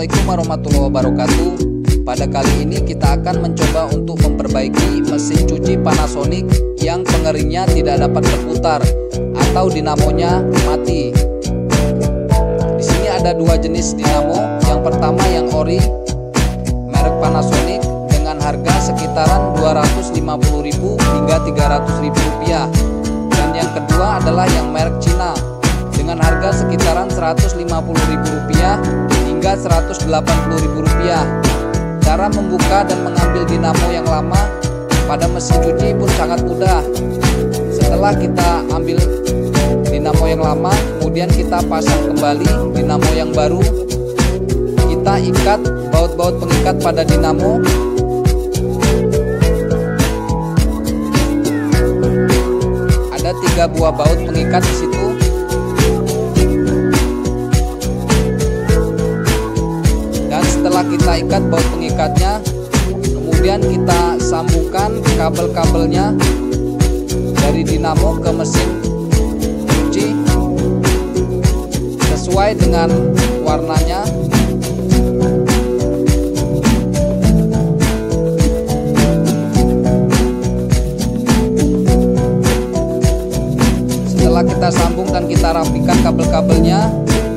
Assalamualaikum warahmatullahi wabarakatuh. Pada kali ini kita akan mencoba untuk memperbaiki mesin cuci Panasonic yang pengeringnya tidak dapat berputar atau dinamonya mati. Di sini ada dua jenis dinamo. Yang pertama yang ori merek Panasonic dengan harga sekitaran 250.000 hingga 300.000 rupiah. Dan yang kedua adalah yang merek Cina dengan harga sekitaran 150.000 rupiah hingga 180.000 rupiah. Cara membuka dan mengambil dinamo yang lama pada mesin cuci pun sangat mudah. Setelah kita ambil dinamo yang lama, kemudian kita pasang kembali dinamo yang baru. Kita ikat baut-baut pengikat pada dinamo. Ada 3 buah baut pengikat di situ. Dan setelah kita ikat baut pengikatnya, kemudian kita sambungkan kabel-kabelnya dari dinamo ke mesin cuci sesuai dengan warnanya. Setelah kita sambung dan kita rapikan kabel-kabelnya,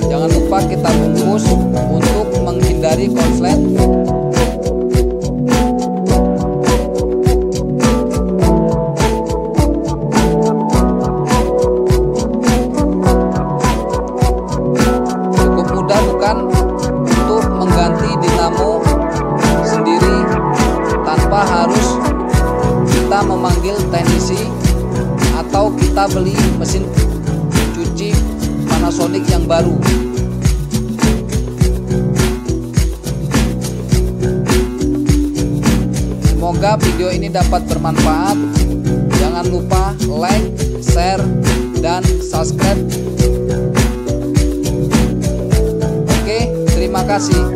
jangan lupa kita bungkus untuk menghindari konslet. Cukup mudah bukan untuk mengganti dinamo sendiri tanpa harus kita memanggil teknisi atau kita beli mesin cuci Panasonic yang baru. Semoga video ini dapat bermanfaat. Jangan lupa like, share, dan subscribe. Oke, terima kasih.